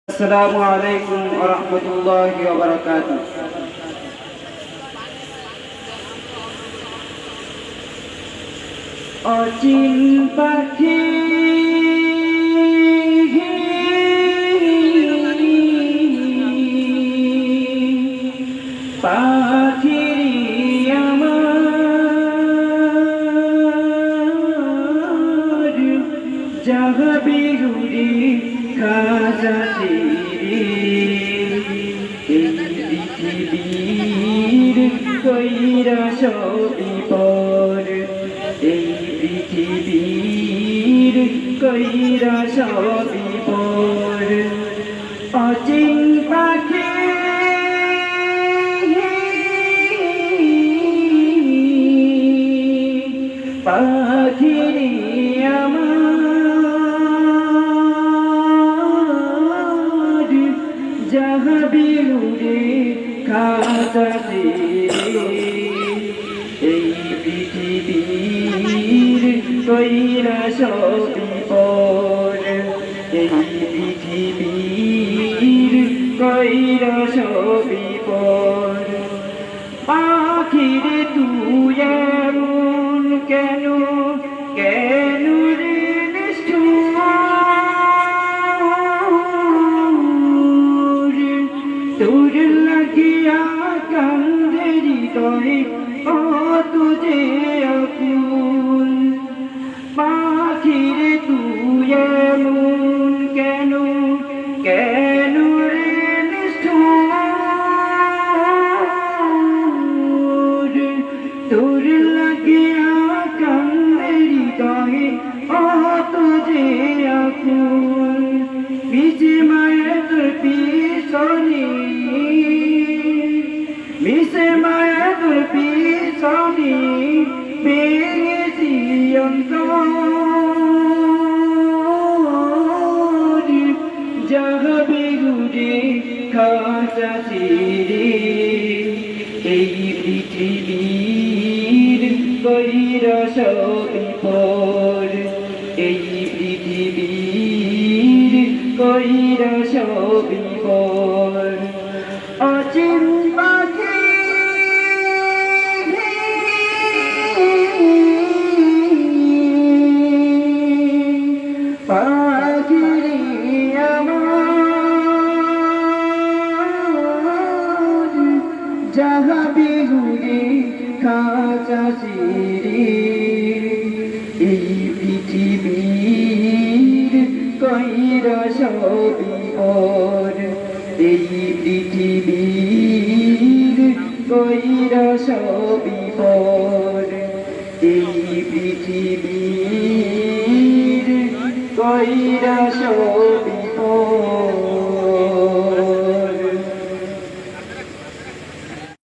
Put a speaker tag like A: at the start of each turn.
A: السلام عليكم ورحمة الله وبركاته অচিন পাখি পাখিরি আমার যাবে উড়ে খাজা পৃথিবীর কইরা সবই পর এই পৃথিবীর কইরা সবই পর অচিন পাখি পাখিরি আমার যাবে উড়ে খাজা এই পৃথিবীর কইরা সবই পর এই পৃথিবীর কইরা সবই পর পাখিরে তুই এমন কেন কেন রে নিষ্ঠুর তোর লাগিয়া কান্দে হৃদয়ে ও তুঝে আকুল পাখিরে তুই এমন কেন কেন রে নিষ্ঠুর তোর লাগিয়া কান্দে হৃদয়ে ও তুঝে আকুল মিছে মায়ের তোর পিছনে মিছে মায়ের তোর পিছনে পেয়েছি অন্তর যাবে উড়ে খাজা ছেড়ে এই পৃথিবীর কইরা সবই পর এই পৃথিবীর কইরা সবই পর অচিন পাখি পাখিরি আমার যাবে উড়ে খাজা ছেড়ে এই পৃথিবীর কইরা সবই পর এই পৃথিবীর কইরা সবই পর এই পৃথিবীর কইরা সবই